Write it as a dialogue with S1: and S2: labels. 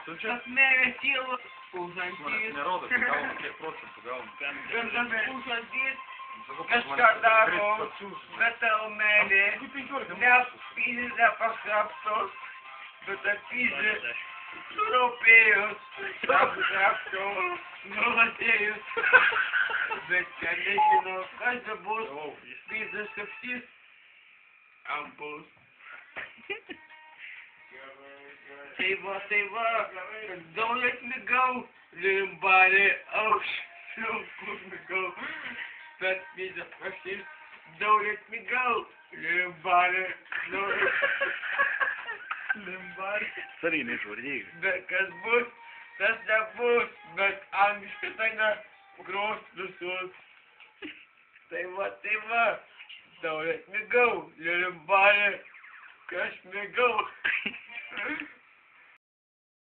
S1: Tas mērķis iela uzantīs.
S2: Nerodas, gauna, kiek procentu gauna.
S1: Tas uzantīs, kas kādā gatavu mēģi neapīzi nepaskaptos, bet apīzi suropējus, apskaptos, nolatējus. Bet, ja nezinu, kas būs, pīzes kapsīs, ambūs. Say what, don't let me go, little body, oh, don't let me go, that means the question, don't let me go, little body, no, little body.
S3: Sorry, не журди.
S1: Kas būs, tas nebūs, bet angliski taina grūstu sos. Say what, don't let me go, little body, catch me go.